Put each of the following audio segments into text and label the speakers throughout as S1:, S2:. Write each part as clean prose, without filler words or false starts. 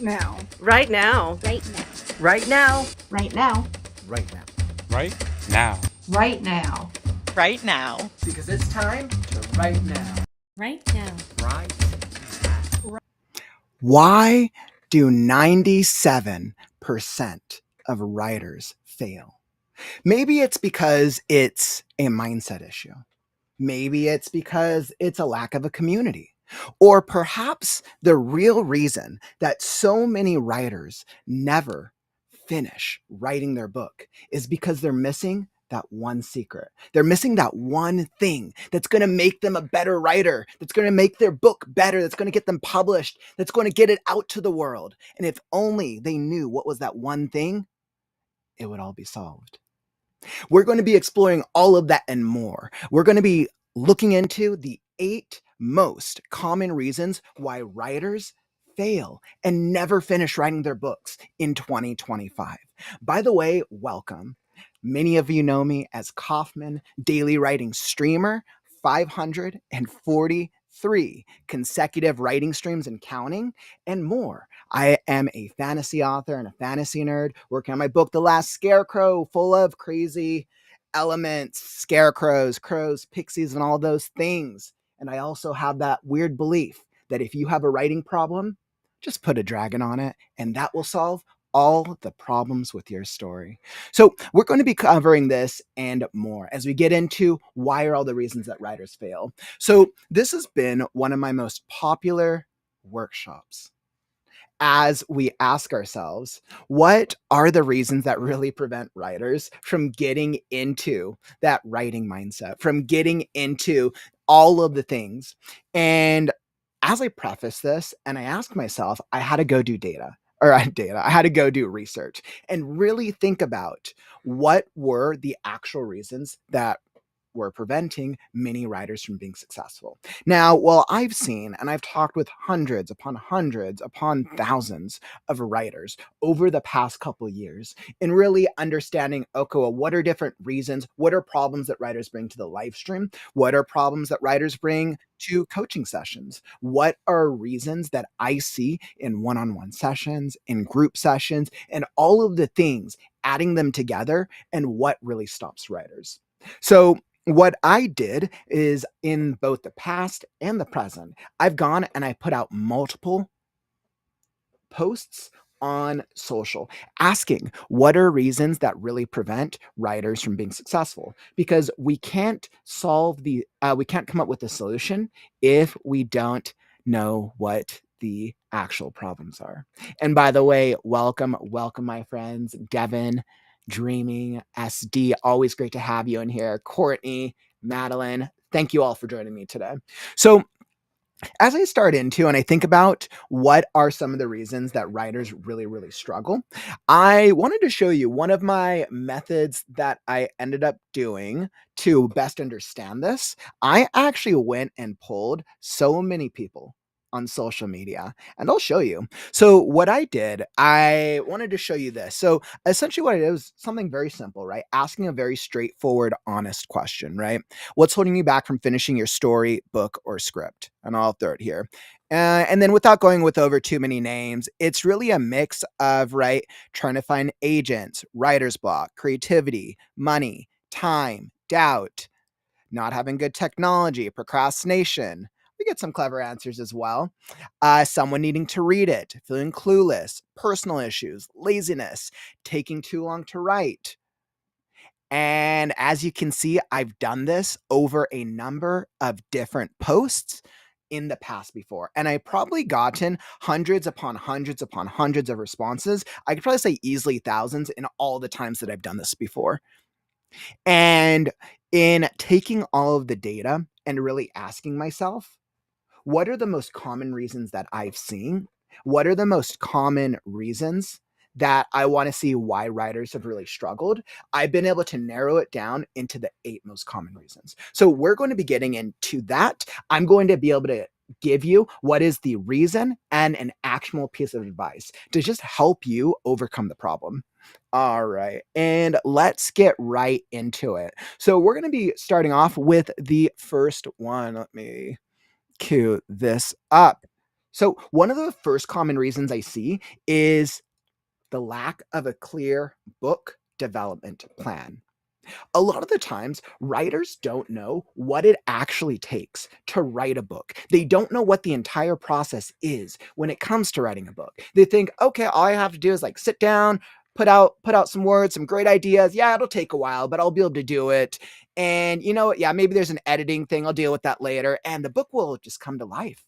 S1: now.
S2: Right now.
S3: Right now.
S2: Right now.
S1: Right now.
S4: Right now.
S5: Right now.
S1: Right now.
S6: Right now.
S4: Because it's time to write now.
S3: Right now.
S4: Right.
S7: Why do 97% of writers fail? Maybe it's because it's a mindset issue. Maybe it's because it's a lack of a community. Or perhaps the real reason that so many writers never finish writing their book is because they're missing that one secret. They're missing that one thing that's going to make them a better writer, that's going to make their book better, that's going to get them published, that's going to get it out to the world. And if only they knew what was that one thing, it would all be solved. We're going to be exploring all of that and more. We're going to be looking into the 8 most common reasons why writers fail and never finish writing their books in 2025. By the way, welcome. Many of you know me as Kauffman, daily writing streamer, 543 consecutive writing streams and counting, and more. I am a fantasy author and a fantasy nerd working on my book, The Last Scarecrow, full of crazy elements, scarecrows, crows, pixies, and all those things. And I also have that weird belief that if you have a writing problem, just put a dragon on it, and that will solve all the problems with your story. So we're going to be covering this and more as we get into why are all the reasons that writers fail. So this has been one of my most popular workshops as we ask ourselves, what are the reasons that really prevent writers from getting into that writing mindset, from getting into all of the things? And as I preface this and I asked myself, I had to go do I had to go do research and really think about what were the actual reasons that were preventing many writers from being successful. Now, while I've seen and I've talked with hundreds upon thousands of writers over the past couple years in really understanding, okay, well, what are different reasons? What are problems that writers bring to the live stream? What are problems that writers bring to coaching sessions? What are reasons that I see in one-on-one sessions, in group sessions, and all of the things, adding them together, and what really stops writers? So what I did is in both the past and the present, I've gone and I put out multiple posts on social asking what are reasons that really prevent writers from being successful, because we can't we can't come up with a solution if we don't know what the actual problems are. And by the way, welcome my friends, Devin, Dreaming, SD, always great to have you in here. Courtney, Madeline, thank you all for joining me today. So as I start into and I think about what are some of the reasons that writers really, really struggle, I wanted to show you one of my methods that I ended up doing to best understand this. I actually went and pulled so many people on social media, and I'll show you. So what I did, I wanted to show you this. So essentially what I did was something very simple, right? Asking a very straightforward, honest question, right? What's holding you back from finishing your story, book, or script? And I'll throw it here. And then without going with over too many names, it's really a mix of, right, trying to find agents, writer's block, creativity, money, time, doubt, not having good technology, procrastination. We get some clever answers as well. Someone needing to read it, feeling clueless, personal issues, laziness, taking too long to write. And as you can see, I've done this over a number of different posts in the past before. And I've probably gotten hundreds upon hundreds upon hundreds of responses. I could probably say easily thousands in all the times that I've done this before. And in taking all of the data and really asking myself, what are the most common reasons that I've seen? What are the most common reasons that I want to see why writers have really struggled? I've been able to narrow it down into the 8 most common reasons. So we're going to be getting into that. I'm going to be able to give you what is the reason and an actionable piece of advice to just help you overcome the problem. All right, and let's get right into it. So we're going to be starting off with the first one. Let me cue this up. So, one of the first common reasons I see is the lack of a clear book development plan. A lot of the times, writers don't know what it actually takes to write a book. They don't know what the entire process is when it comes to writing a book. They think, okay, all I have to do is like sit down, put out some words, some great ideas. Yeah, it'll take a while, but I'll be able to do it. And you know what? Yeah, maybe there's an editing thing. I'll deal with that later. And the book will just come to life.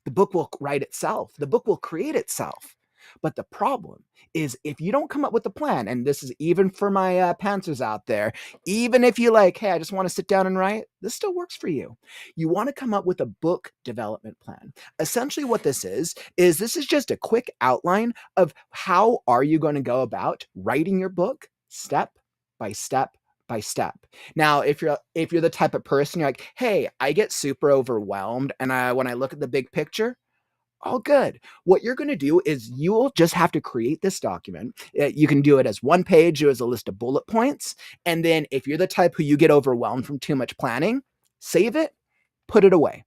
S7: The book will write itself. The book will create itself. But the problem is if you don't come up with a plan, and this is even for my pantsers out there, even if you like, hey, I just want to sit down and write, this still works for you. You want to come up with a book development plan. Essentially what this is just a quick outline of how are you going to go about writing your book step by step by step. Now, if you're the type of person you're like, hey, I get super overwhelmed, and when I look at the big picture, all good. What you're going to do is you'll just have to create this document. You can do it as one page or as a list of bullet points. And then if you're the type who you get overwhelmed from too much planning, save it, put it away.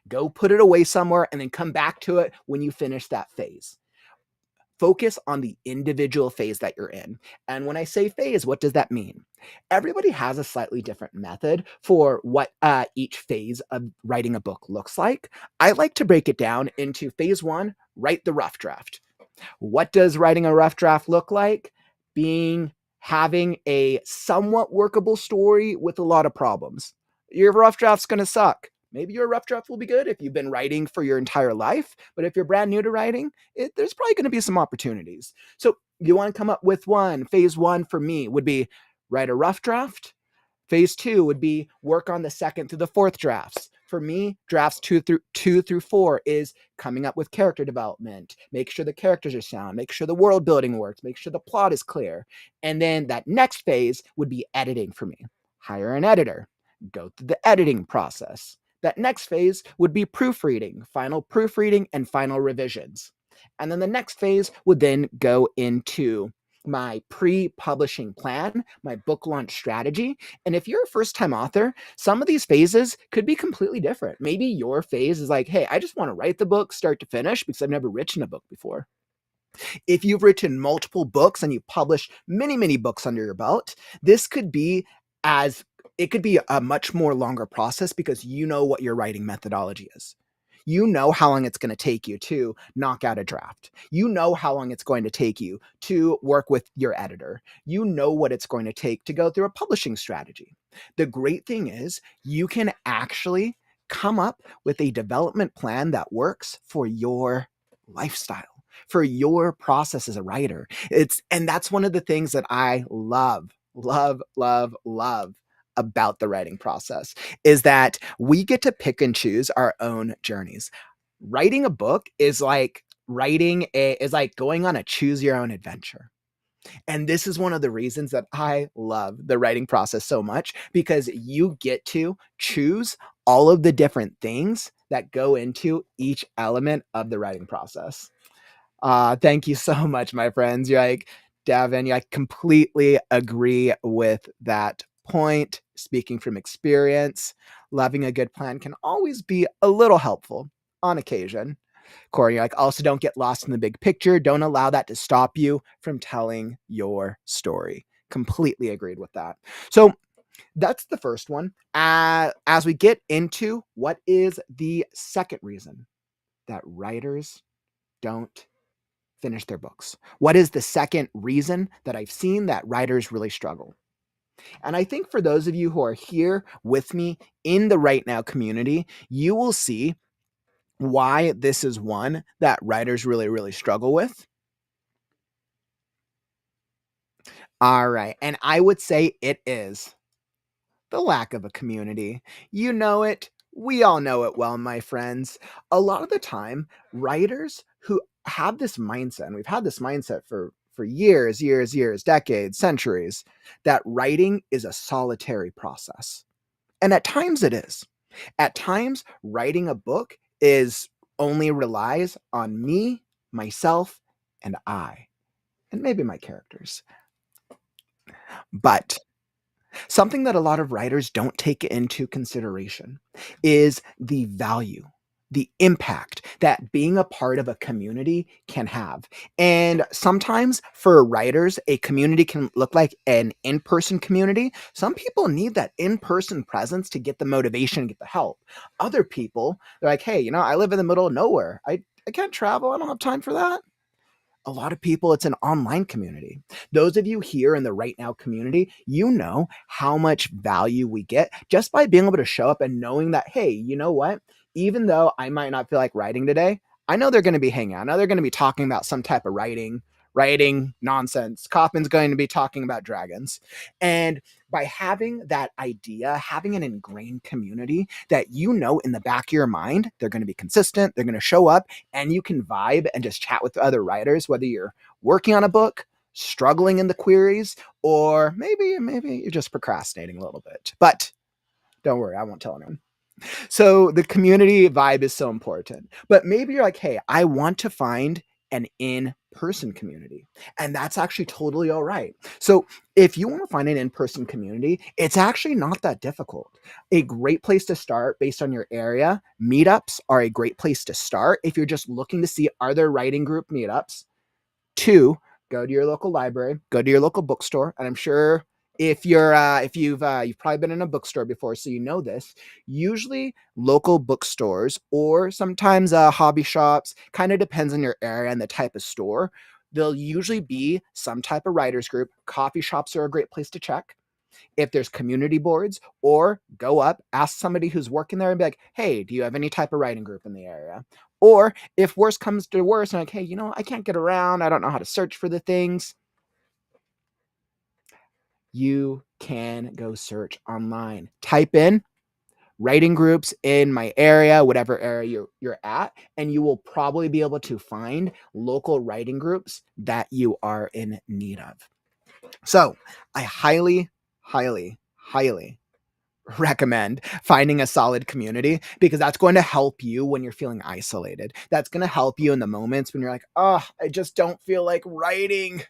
S7: Go put it away somewhere and then come back to it when you finish that phase. Focus on the individual phase that you're in. And when I say phase, what does that mean? Everybody has a slightly different method for what each phase of writing a book looks like. I like to break it down into phase one, write the rough draft. What does writing a rough draft look like? Having a somewhat workable story with a lot of problems. Your rough draft's going to suck. Maybe your rough draft will be good if you've been writing for your entire life, but if you're brand new to writing, there's probably going to be some opportunities. So you want to come up with one. Phase one for me would be write a rough draft. Phase two would be work on the second through the fourth drafts. For me, drafts two through four is coming up with character development, make sure the characters are sound, make sure the world building works, make sure the plot is clear. And then that next phase would be editing for me. Hire an editor, go through the editing process. That next phase would be proofreading and final revisions. And then the next phase would then go into my pre-publishing plan, my book launch strategy. And if you're a first-time author, some of these phases could be completely different. Maybe your phase is like, hey, I just want to write the book start to finish because I've never written a book before. If you've written multiple books and you've published many, many books under your belt, this could be it could be a much more longer process because you know what your writing methodology is. You know how long it's going to take you to knock out a draft. You know how long it's going to take you to work with your editor. You know what it's going to take to go through a publishing strategy. The great thing is you can actually come up with a development plan that works for your lifestyle, for your process as a writer. And that's one of the things that I love about the writing process is that we get to pick and choose our own journeys. Writing a book is like going on a choose your own adventure. And this is one of the reasons that I love the writing process so much, because you get to choose all of the different things that go into each element of the writing process. Thank you so much, my friends. You're like, Davin, I completely agree with that point. Speaking from experience, loving a good plan can always be a little helpful on occasion. Corey, you're like, also don't get lost in the big picture. Don't allow that to stop you from telling your story. Completely agreed with that. So that's the first one. As we get into what is the second reason that writers don't finish their books. What is the second reason that I've seen that writers really struggle? And I think for those of you who are here with me in the Right Now community, you will see why this is one that writers really, really struggle with. All right. And I would say it is the lack of a community. You know it. We all know it well, my friends. A lot of the time, writers who have this mindset, and we've had this mindset for years, decades, centuries, that writing is a solitary process. And at times it is. At times, writing a book only relies on me, myself, and I, and maybe my characters. But something that a lot of writers don't take into consideration is the value the impact that being a part of a community can have. And sometimes for writers, a community can look like an in-person community. Some people need that in-person presence to get the motivation, get the help. Other people, they're like, hey, I live in the middle of nowhere. I can't travel. I don't have time for that. A lot of people, it's an online community. Those of you here in the Right Now community, you know how much value we get just by being able to show up and knowing that, hey, you know what? Even though I might not feel like writing today, I know they're going to be hanging out. I know they're going to be talking about some type of writing nonsense. Kauffman's going to be talking about dragons. And by having that idea, having an ingrained community that in the back of your mind, they're going to be consistent, they're going to show up, and you can vibe and just chat with other writers, whether you're working on a book, struggling in the queries, or maybe you're just procrastinating a little bit. But don't worry, I won't tell anyone. So the community vibe is so important. But maybe you're like, hey, I want to find an in-person community. And that's actually totally all right. So if you want to find an in-person community, it's actually not that difficult. A great place to start based on your area, meetups are a great place to start. If you're just looking to see, are there writing group meetups? 2, go to your local library, go to your local bookstore. And I'm sure if you've probably been in a bookstore before, so you know this. Usually local bookstores or sometimes hobby shops, kind of depends on your area and the type of store. There'll usually be some type of writers group. Coffee shops are a great place to check. If there's community boards, or go up, ask somebody who's working there and be like, hey, do you have any type of writing group in the area? Or if worse comes to worse, and like, hey, I can't get around, I don't know how to search for the things, you can go search online. Type in writing groups in my area, whatever area you're at, and you will probably be able to find local writing groups that you are in need of. So I highly, highly, highly recommend finding a solid community, because that's going to help you when you're feeling isolated. That's going to help you in the moments when you're like, oh, I just don't feel like writing.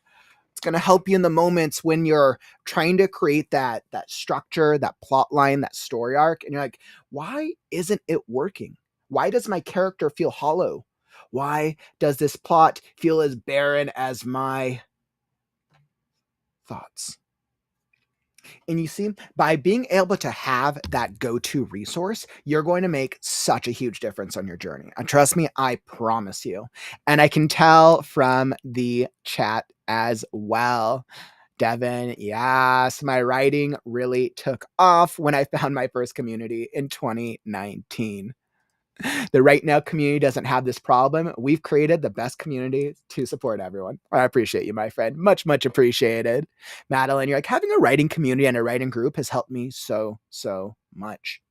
S7: It's going to help you in the moments when you're trying to create that structure, that plot line, that story arc. And you're like, why isn't it working? Why does my character feel hollow? Why does this plot feel as barren as my thoughts? And you see, by being able to have that go-to resource, you're going to make such a huge difference on your journey. And trust me, I promise you. And I can tell from the chat as well. Devin, yes, my writing really took off when I found my first community in 2019. The Right Now community doesn't have this problem. We've created the best community to support everyone. I appreciate you, my friend. Much, much appreciated. Madeline, you're like, having a writing community and a writing group has helped me so, so much.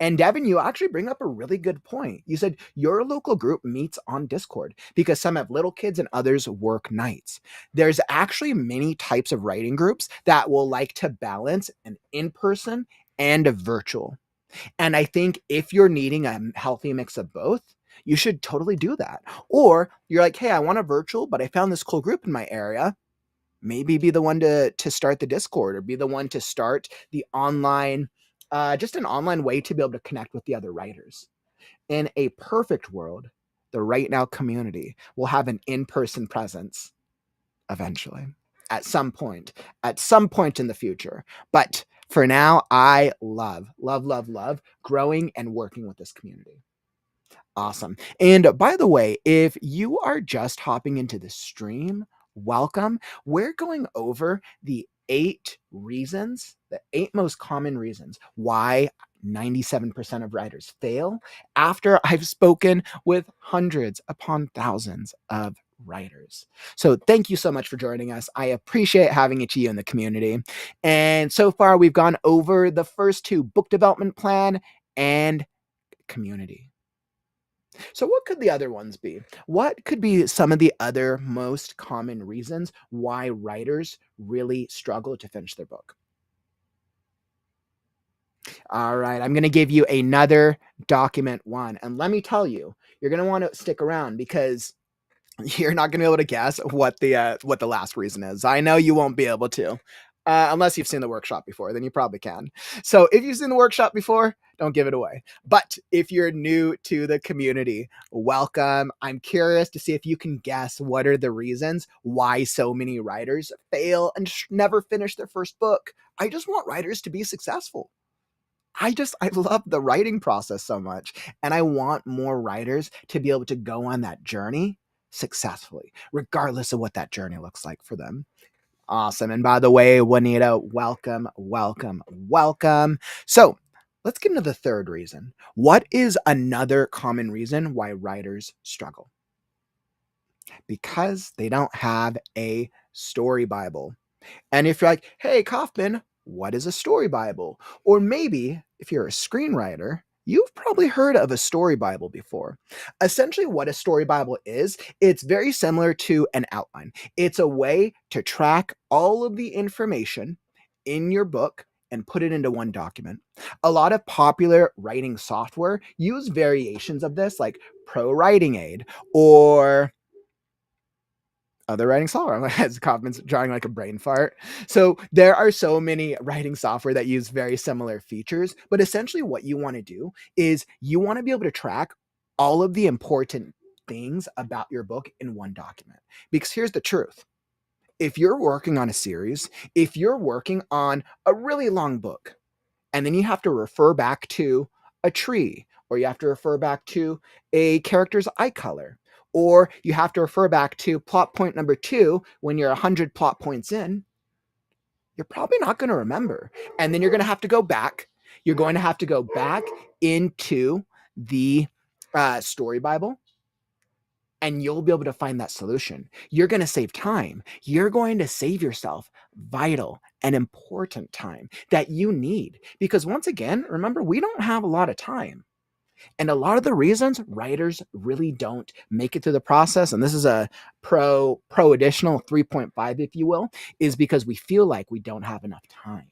S7: And Devin, you actually bring up a really good point. You said your local group meets on Discord because some have little kids and others work nights. There's actually many types of writing groups that will like to balance an in-person and a virtual. And I think if you're needing a healthy mix of both, you should totally do that. Or you're like, hey, I want a virtual, but I found this cool group in my area. Maybe be the one to start the Discord, or be the one to start the online, just an online way to be able to connect with the other writers. In a perfect world, the Right Now community will have an in-person presence eventually, at some point in the future. But for now, I love growing and working with this community. Awesome. And by the way, if you are just hopping into the stream, welcome. We're going over the 8 most common reasons why 97% of writers fail, after I've spoken with hundreds upon thousands of writers. So thank you so much for joining us. I appreciate having each of you in the community. And so far, we've gone over the first 2, book development plan and community. So what could the other ones be? What could be some of the other most common reasons why writers really struggle to finish their book? All right, I'm going to give you another document 1. And let me tell you, you're going to want to stick around, because you're not going to be able to guess what the last reason is. I know you won't be able to. Unless you've seen the workshop before, then you probably can. So if you've seen the workshop before, don't give it away. But if you're new to the community, welcome. I'm curious to see if you can guess what are the reasons why so many writers fail and never finish their first book. I just want writers to be successful. I love the writing process so much. And I want more writers to be able to go on that journey successfully, regardless of what that journey looks like for them. Awesome. And by the way, Juanita, welcome, welcome, welcome. So let's get into the third reason. What is another common reason why writers struggle? Because they don't have a story Bible. And if you're like, hey, Kauffman, what is a story Bible? Or maybe if you're a screenwriter, you've probably heard of a story Bible before. Essentially, what a story Bible is, it's very similar to an outline. It's a way to track all of the information in your book and put it into one document. A lot of popular writing software use variations of this, like Pro Writing Aid or other writing software. As Kauffman's drawing like a brain fart. So there are so many writing software that use very similar features, but essentially what you want to do is you want to be able to track all of the important things about your book in one document. Because here's the truth. If you're working on a series, if you're working on a really long book, and then you have to refer back to a tree, or you have to refer back to a character's eye color, or you have to refer back to plot point number 2 when you're 100 plot points in, you're probably not going to remember. And then you're going to have to go back. You're going to have to go back into the story Bible, and you'll be able to find that solution. You're going to save time. You're going to save yourself vital and important time that you need. Because once again, remember, we don't have a lot of time. And a lot of the reasons writers really don't make it through the process, and this is a pro additional 3.5, if you will, is because we feel like we don't have enough time.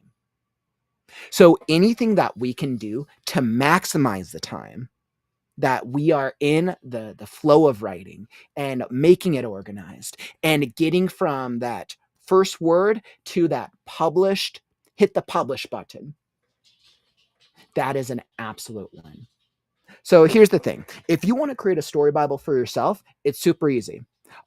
S7: So anything that we can do to maximize the time that we are in the flow of writing and making it organized and getting from that first word to that published, hit the publish button, that is an absolute win. So here's the thing. If you want to create a story Bible for yourself, it's super easy.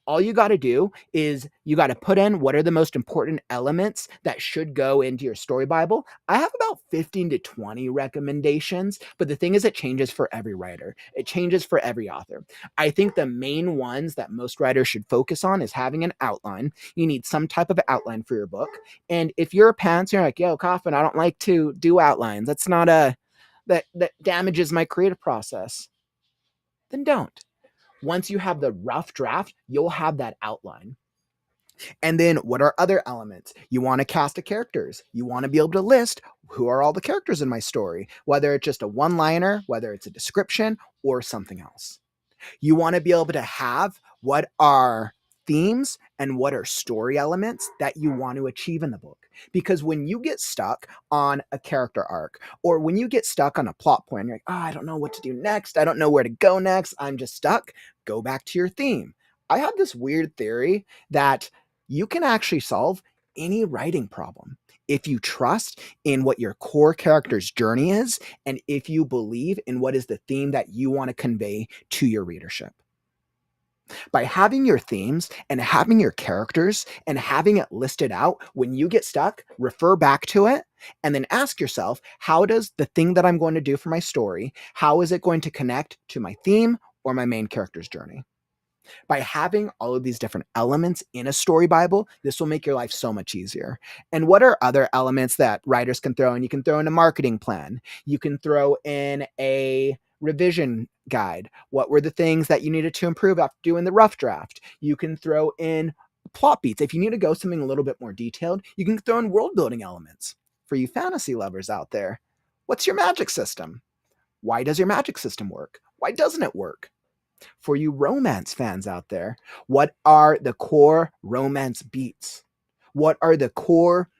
S7: All you got to do is you got to put in what are the most important elements that should go into your story Bible. I have about 15 to 20 recommendations, but the thing is it changes for every writer. It changes for every author. I think the main ones that most writers should focus on is having an outline. You need some type of outline for your book. And if you're a pants, you're like, yo, Kauffman, I don't like to do outlines. That's not that damages my creative process. Then don't. Once you have the rough draft, you'll have that outline. And then what are other elements? You want to cast the characters. You want to be able to list who are all the characters in my story, whether it's just a one-liner, whether it's a description, or something else. You want to be able to have what are themes and what are story elements that you want to achieve in the book. Because when you get stuck on a character arc, or when you get stuck on a plot point, you're like, oh, I don't know what to do next. I don't know where to go next. I'm just stuck. Go back to your theme. I have this weird theory that you can actually solve any writing problem if you trust in what your core character's journey is, and if you believe in what is the theme that you want to convey to your readership. By having your themes and having your characters and having it listed out, when you get stuck, refer back to it and then ask yourself, how does the thing that I'm going to do for my story, how is it going to connect to my theme or my main character's journey? By having all of these different elements in a story Bible, this will make your life so much easier. And what are other elements that writers can throw in? You can throw in a marketing plan. You can throw in a revision guide. What were the things that you needed to improve after doing the rough draft? You can throw in plot beats. If you need to go something a little bit more detailed, you can throw in world building elements. For you fantasy lovers out there, what's your magic system? Why does your magic system work? Why doesn't it work? For you romance fans out there, what are the core romance beats? What are the core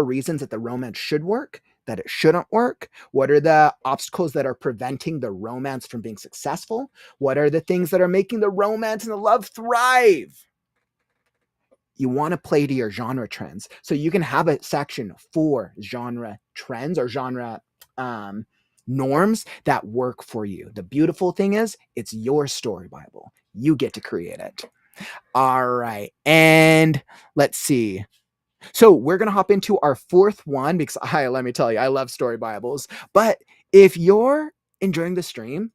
S7: reasons that the romance should work, that it shouldn't work? What are the obstacles that are preventing the romance from being successful? What are the things that are making the romance and the love thrive? you want to play to your genre trends. So you can have a section for genre trends or genre norms that work for you. The beautiful thing is, it's your story Bible. You get to create it. All right. And let's see. So we're going to hop into our fourth one because let me tell you, I love story Bibles. But if you're enjoying the stream,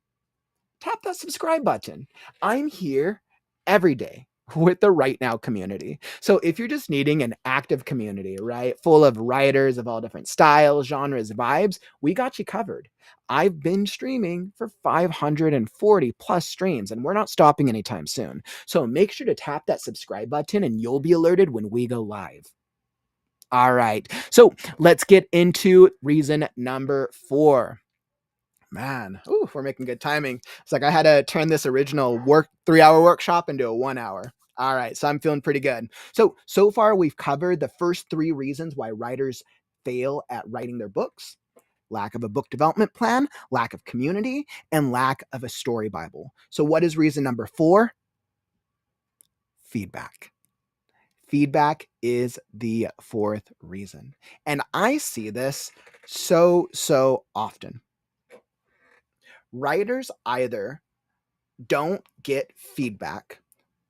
S7: tap that subscribe button. I'm here every day with the WriteNow community. So if you're just needing an active community, right, full of writers of all different styles, genres, vibes, we got you covered. I've been streaming for 540 plus streams, and we're not stopping anytime soon. So make sure to tap that subscribe button and you'll be alerted when we go live. All right. So let's get into reason number 4. Man, we're making good timing. It's like I had to turn this original 3-hour workshop into a 1 hour. All right, so I'm feeling pretty good. So far we've covered the first 3 reasons why writers fail at writing their books: lack of a book development plan, lack of community, and lack of a story Bible. So what is reason number 4? Feedback. Feedback is the 4th reason. And I see this so often. Writers either don't get feedback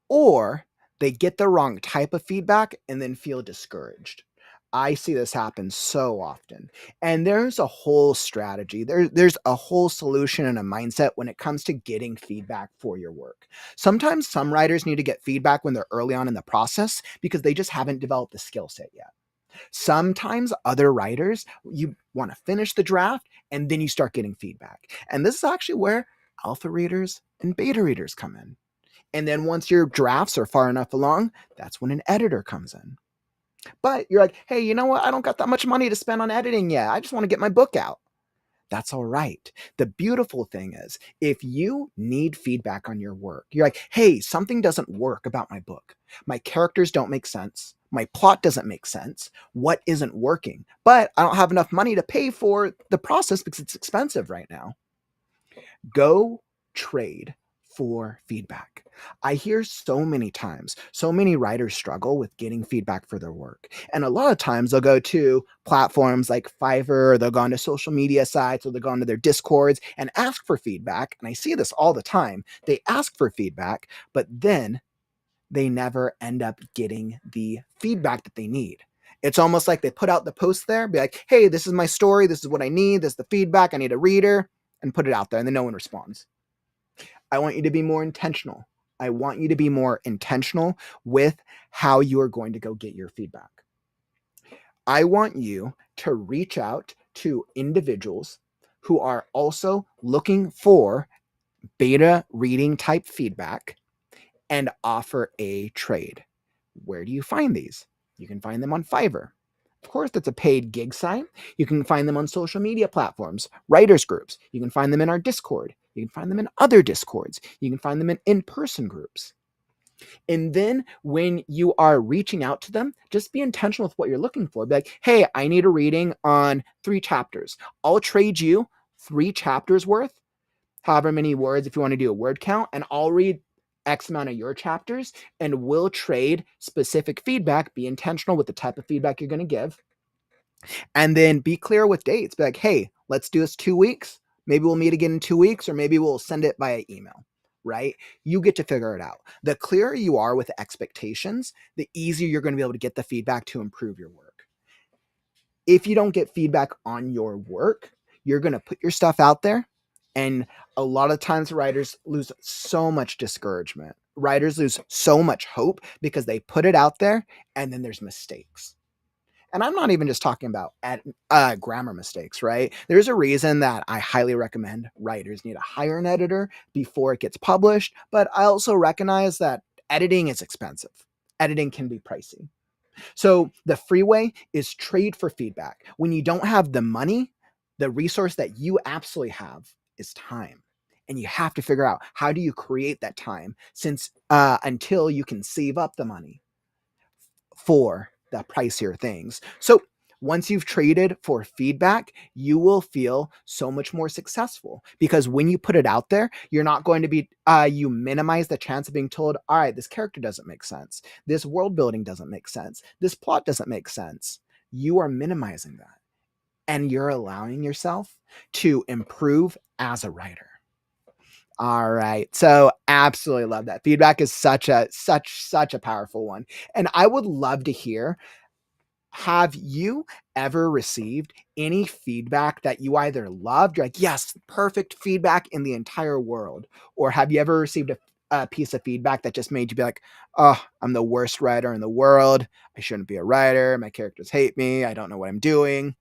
S7: or they get the wrong type of feedback and then feel discouraged. I see this happen so often. And there's a whole strategy. There's a whole solution and a mindset when it comes to getting feedback for your work. Sometimes some writers need to get feedback when they're early on in the process because they just haven't developed the skill set yet. Sometimes other writers, you want to finish the draft and then you start getting feedback. And this is actually where alpha readers and beta readers come in. And then once your drafts are far enough along, that's when an editor comes in. But you're like, hey, you know what? I don't got that much money to spend on editing yet. I just want to get my book out. That's all right. The beautiful thing is, if you need feedback on your work, you're like, hey, something doesn't work about my book. My characters don't make sense. My plot doesn't make sense. What isn't working? But I don't have enough money to pay for the process because it's expensive right now. Go trade for feedback. I hear so many times, so many writers struggle with getting feedback for their work. And a lot of times they'll go to platforms like Fiverr, or they'll go onto social media sites, or they'll go onto their Discords and ask for feedback. And I see this all the time. They ask for feedback, but then they never end up getting the feedback that they need. It's almost like they put out the post there, be like, hey, this is my story. This is what I need. This is the feedback. I need a reader, and put it out there. And then no one responds. I want you to be more intentional. I want you to be more intentional with how you are going to go get your feedback. I want you to reach out to individuals who are also looking for beta reading type feedback and offer a trade. Where do you find these? You can find them on Fiverr. Of course, that's a paid gig site. You can find them on social media platforms, writers groups. You can find them in our Discord. You can find them in other Discords. You can find them in in-person groups. And then when you are reaching out to them, just be intentional with what you're looking for. Be like, hey, I need a reading on 3 chapters. I'll trade you 3 chapters worth, however many words, if you want to do a word count, and I'll read X amount of your chapters, and we'll trade specific feedback. Be intentional with the type of feedback you're going to give. And then be clear with dates. Be like, hey, let's do this 2 weeks. Maybe we'll meet again in 2 weeks, or maybe we'll send it via email, right? You get to figure it out. The clearer you are with expectations, the easier you're going to be able to get the feedback to improve your work. If you don't get feedback on your work, you're going to put your stuff out there. And a lot of times writers lose so much discouragement. Writers lose so much hope because they put it out there and then there's mistakes. And I'm not even just talking about grammar mistakes, right? There's a reason that I highly recommend writers need to hire an editor before it gets published. But I also recognize that editing is expensive. Editing can be pricey. So the free way is trade for feedback. When you don't have the money, the resource that you absolutely have is time. And you have to figure out, how do you create that time until you can save up the money for the pricier things. So Once you've traded for feedback, you will feel so much more successful, because when you put it out there, you're not going to be, you minimize the chance of being told, all right, this character doesn't make sense. This world building doesn't make sense. This plot doesn't make sense. You are minimizing that, and you're allowing yourself to improve as a writer. All right. So absolutely love that. Feedback is such a powerful one. And I would love to hear, have you ever received any feedback that you either loved, you're like, yes, perfect feedback in the entire world, or have you ever received a piece of feedback that just made you be like, oh, I'm the worst writer in the world. I shouldn't be a writer. My characters hate me. I don't know what I'm doing.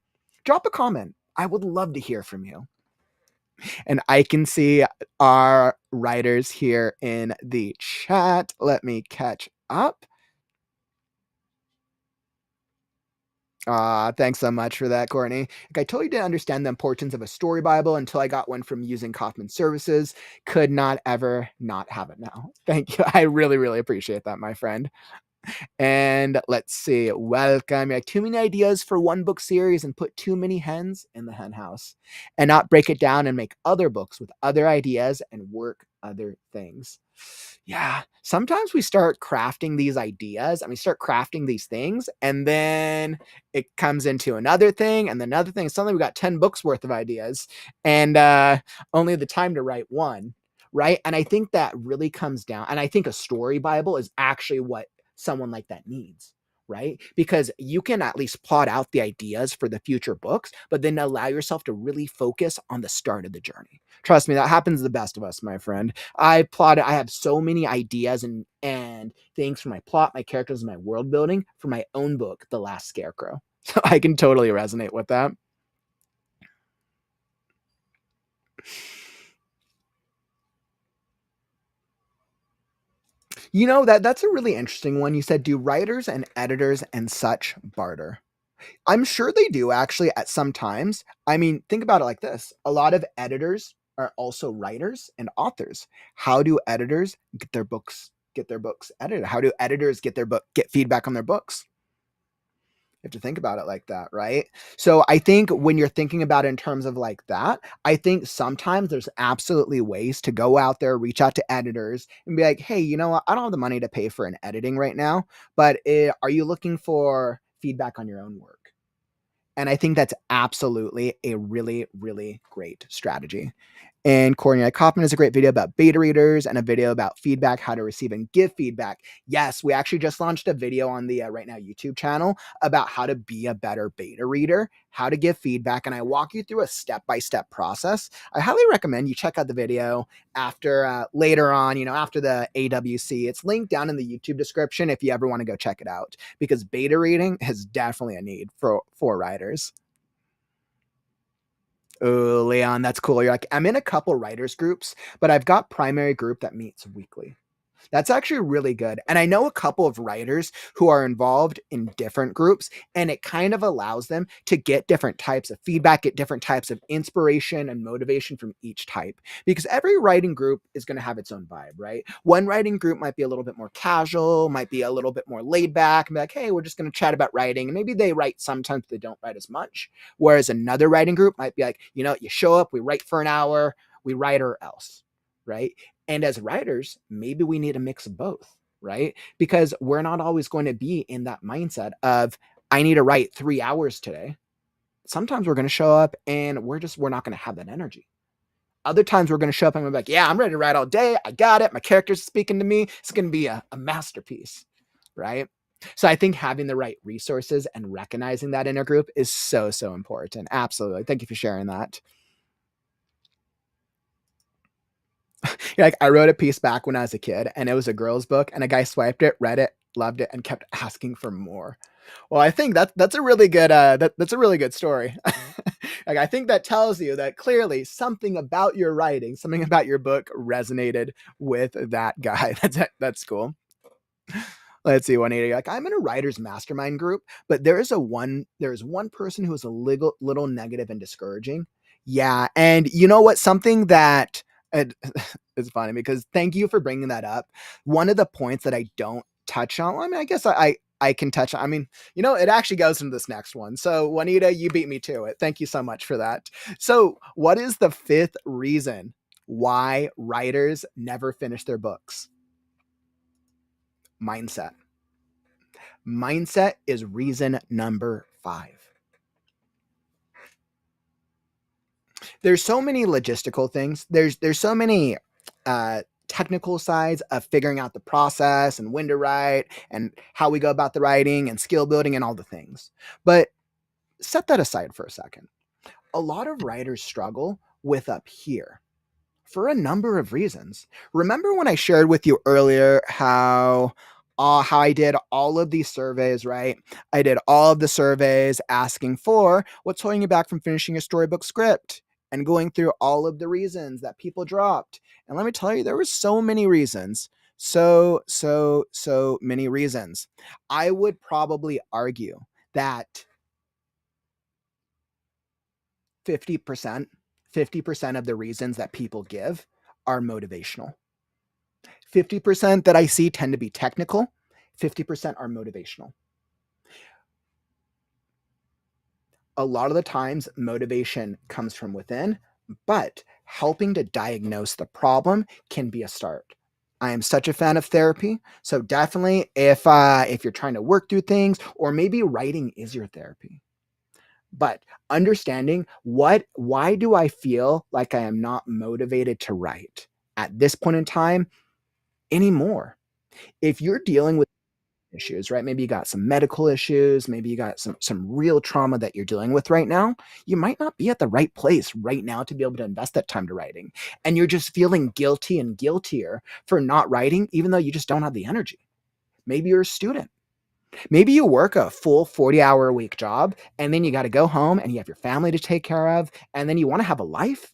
S7: Drop a comment. I would love to hear from you. And I can see our writers here in the chat. Let me catch up. Thanks so much for that, Courtney. Like, I totally didn't understand the importance of a story Bible until I got one from using Kauffman services. Could not ever not have it now. Thank you. I really, really appreciate that, my friend. And let's see. Welcome. Like, too many ideas for one book series and put too many hens in the hen house, and not break it down and make other books with other ideas and work other things. Yeah. Sometimes we start crafting these ideas and we start crafting these things, and then it comes into another thing and another thing. Suddenly we got 10 books worth of ideas, and only the time to write one. Right. And I think that really comes down, and I think a story Bible is actually what someone like that needs, right? Because you can at least plot out the ideas for the future books, but then allow yourself to really focus on the start of the journey. Trust me, that happens to the best of us, my friend. I have so many ideas and things for my plot, my characters, and my world building for my own book, The Last Scarecrow. So I can totally resonate with that. You know, that's a really interesting one. You said, do writers and editors and such barter? I'm sure they do, actually, at some times. I mean, think about it like this. A lot of editors are also writers and authors. How do editors get their books edited? How do editors get feedback on their books? You have to think about it like that, right? So I think when you're thinking about it in terms of like that, I think sometimes there's absolutely ways to go out there, reach out to editors and be like, hey, you know what? I don't have the money to pay for an editing right now, but are you looking for feedback on your own work? And I think that's absolutely a really, really great strategy. And Courtney Kauffman has a great video about beta readers and a video about feedback, how to receive and give feedback. Yes, we actually just launched a video on the WriteNow YouTube channel about how to be a better beta reader, how to give feedback, and I walk you through a step-by-step process. I highly recommend you check out the video after later on, after the AWC. It's linked down in the YouTube description if you ever want to go check it out, because beta reading is definitely a need for writers. Oh, Leon, that's cool. You're like, I'm in a couple writers groups, but I've got primary group that meets weekly. That's actually really good. And I know a couple of writers who are involved in different groups, and it kind of allows them to get different types of feedback, get different types of inspiration and motivation from each type, because every writing group is going to have its own vibe, right? One writing group might be a little bit more casual, might be a little bit more laid back, and be like, hey, we're just going to chat about writing. And maybe they write sometimes, they don't write as much. Whereas another writing group might be like, you show up, we write for an hour, we write or else, right? And as writers, maybe we need a mix of both, right? Because we're not always going to be in that mindset of, I need to write 3 hours today. Sometimes we're going to show up and we're not going to have that energy. Other times we're going to show up and we're like, yeah, I'm ready to write all day. I got it. My character's speaking to me. It's going to be a masterpiece, right? So I think having the right resources and recognizing that in a group is so, so important. Absolutely. Thank you for sharing that. Like, I wrote a piece back when I was a kid, and it was a girl's book, and a guy swiped it, read it, loved it, and kept asking for more. Well, I think that's a really good that's a really good story. Like, I think that tells you that clearly something about your writing, something about your book resonated with that guy. That's cool. Let's see, 180. Like, I'm in a writer's mastermind group, but there's one person who is a little negative and discouraging. Yeah, and you know what? Something that it's funny because thank you for bringing that up. One of the points that I don't touch on, I mean, I guess I can touch. I mean, it actually goes into this next one. So Juanita, you beat me to it. Thank you so much for that. So what is the fifth reason why writers never finish their books? Mindset. Mindset is reason number 5. There's so many logistical things. There's so many technical sides of figuring out the process and when to write and how we go about the writing and skill building and all the things. But set that aside for a second. A lot of writers struggle with up here for a number of reasons. Remember when I shared with you earlier how I did all of these surveys, right? I did all of the surveys asking for what's holding you back from finishing your storybook script and going through all of the reasons that people dropped. And let me tell you, there were so many reasons. So many reasons. I would probably argue that 50% of the reasons that people give are motivational. 50% that I see tend to be technical. 50% are motivational. A lot of the times, motivation comes from within, but helping to diagnose the problem can be a start. I am such a fan of therapy. So definitely if you're trying to work through things, or maybe writing is your therapy. But understanding why do I feel like I am not motivated to write at this point in time anymore? If you're dealing with issues, right? Maybe you got some medical issues, maybe you got some real trauma that you're dealing with right now. You might not be at the right place right now to be able to invest that time to writing. And you're just feeling guilty and guiltier for not writing, even though you just don't have the energy. Maybe you're a student. Maybe you work a full 40-hour a week job and then you got to go home and you have your family to take care of and then you want to have a life.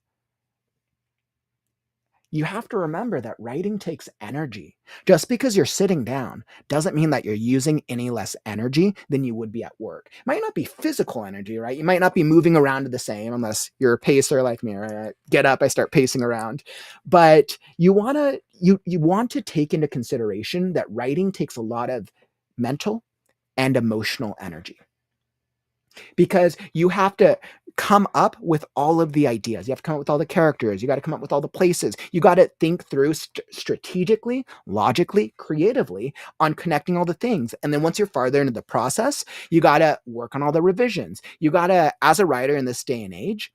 S7: You have to remember that writing takes energy. Just because you're sitting down doesn't mean that you're using any less energy than you would be at work. It might not be physical energy, right? You might not be moving around the same unless you're a pacer like me, right? I get up, I start pacing around. But you want to take into consideration that writing takes a lot of mental and emotional energy. Because you have to come up with all of the ideas. You have to come up with all the characters. You got to come up with all the places. You got to think through strategically, logically, creatively on connecting all the things. And then once you're farther into the process, you got to work on all the revisions. You got to, as a writer in this day and age,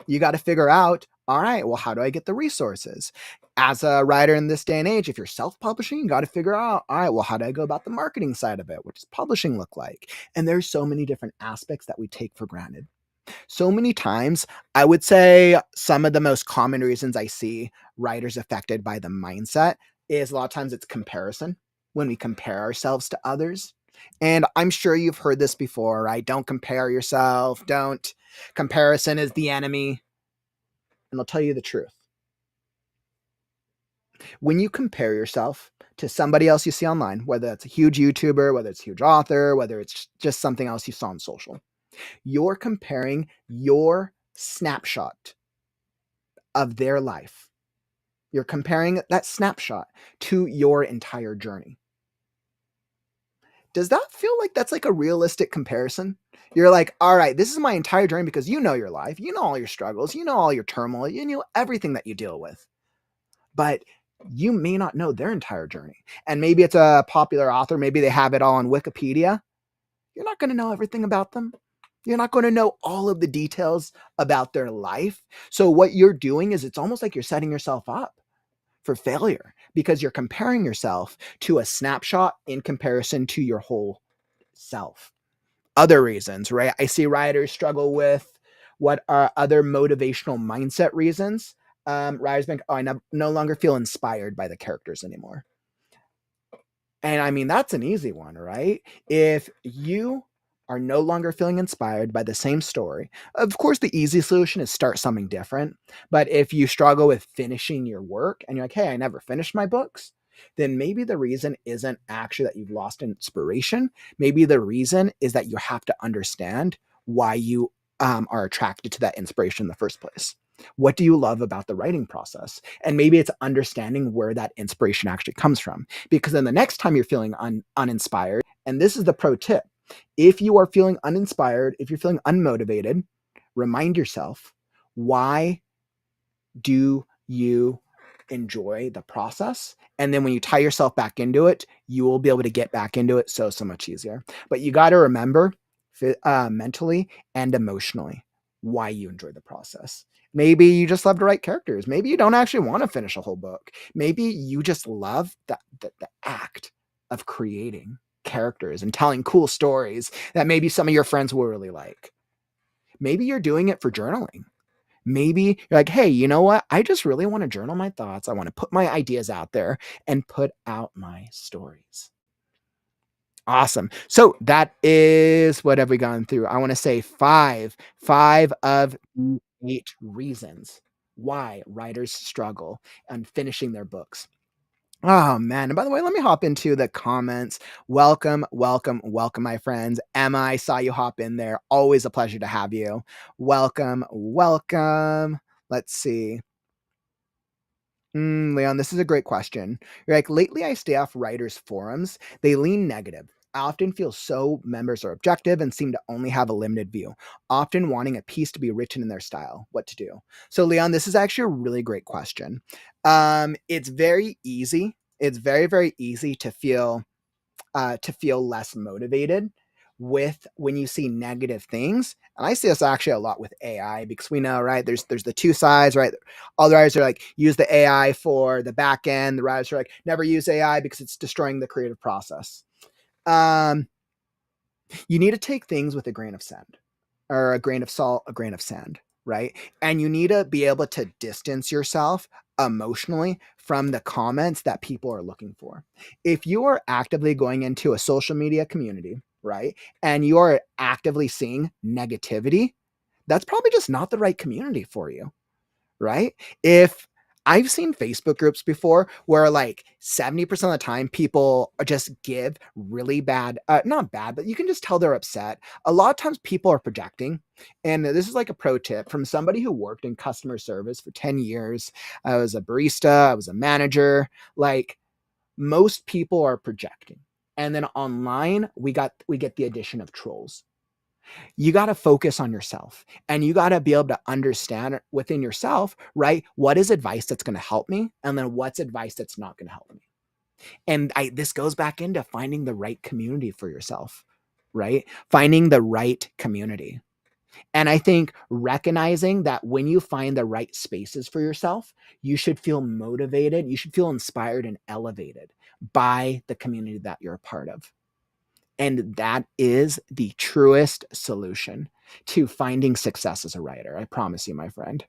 S7: you got to figure out, all right, well, how do I get the resources? As a writer in this day and age, if you're self-publishing, you got to figure out, all right, well, how do I go about the marketing side of it? What does publishing look like? And there's so many different aspects that we take for granted. So many times, I would say some of the most common reasons I see writers affected by the mindset is a lot of times it's comparison, when we compare ourselves to others. And I'm sure you've heard this before, right? Don't compare yourself. Comparison is the enemy. And I'll tell you the truth. When you compare yourself to somebody else you see online, whether it's a huge YouTuber, whether it's a huge author, whether it's just something else you saw on social, you're comparing your snapshot of their life. You're comparing that snapshot to your entire journey. Does that feel like that's like a realistic comparison? You're like, all right, this is my entire journey because you know your life, you know all your struggles, you know all your turmoil, you know everything that you deal with. But you may not know their entire journey. And maybe it's a popular author, maybe they have it all on Wikipedia. You're not going to know everything about them. You're not going to know all of the details about their life. So what you're doing is it's almost like you're setting yourself up for failure because you're comparing yourself to a snapshot in comparison to your whole self. Other reasons, right? I see writers struggle with what are other motivational mindset reasons. Writers think, I no longer feel inspired by the characters anymore. And I mean, that's an easy one, right? If you are no longer feeling inspired by the same story, of course, the easy solution is start something different. But if you struggle with finishing your work and you're like, hey, I never finished my books, then maybe the reason isn't actually that you've lost inspiration. Maybe the reason is that you have to understand why you are attracted to that inspiration in the first place. What do you love about the writing process? And maybe it's understanding where that inspiration actually comes from. Because then the next time you're feeling uninspired, and this is the pro tip, if you are feeling uninspired, if you're feeling unmotivated, remind yourself, why do you enjoy the process? And then when you tie yourself back into it, you will be able to get back into it so much easier. But you got to remember mentally and emotionally why you enjoy the process. Maybe you just love to write characters. Maybe you don't actually want to finish a whole book. Maybe you just love the act of creating characters and telling cool stories that maybe some of your friends will really like. Maybe you're doing it for journaling. Maybe you're like, hey, you know what? I just really want to journal my thoughts. I want to put my ideas out there and put out my stories. Awesome. So that is what have we gone through? I want to say five of 8 reasons why writers struggle on finishing their books. Oh man. And by the way, let me hop into the comments. Welcome, my friends. Emma, I saw you hop in there. Always a pleasure to have you. Welcome. Let's see. Leon, this is a great question. You're like, lately I stay off writers' forums. They lean negative. I often feel so members are objective and seem to only have a limited view, often wanting a piece to be written in their style. What to do? So, Leon, this is actually a really great question. It's very easy. It's very, very easy to feel less motivated with when you see negative things. And I see this actually a lot with AI, because we know, right, there's the two sides, right? All the writers are like, use the AI for the back end. The writers are like, never use AI because it's destroying the creative process. You need to take things with a grain of sand, or a grain of salt, a grain of sand, right? And you need to be able to distance yourself emotionally from the comments that people are looking for. If you are actively going into a social media community, right, and you are actively seeing negativity, that's probably just not the right community for you, right? If I've seen Facebook groups before where like 70% of the time people just give really bad, not bad, but you can just tell they're upset. A lot of times people are projecting. And this is like a pro tip from somebody who worked in customer service for 10 years. I was a barista, I was a manager. Like, most people are projecting. And then online, we get the addition of trolls. You got to focus on yourself, and you got to be able to understand within yourself, right? What is advice that's going to help me? And then what's advice that's not going to help me? And this goes back into finding the right community for yourself, right? Finding the right community. And I think recognizing that when you find the right spaces for yourself, you should feel motivated, you should feel inspired and elevated by the community that you're a part of. And that is the truest solution to finding success as a writer. I promise you, my friend.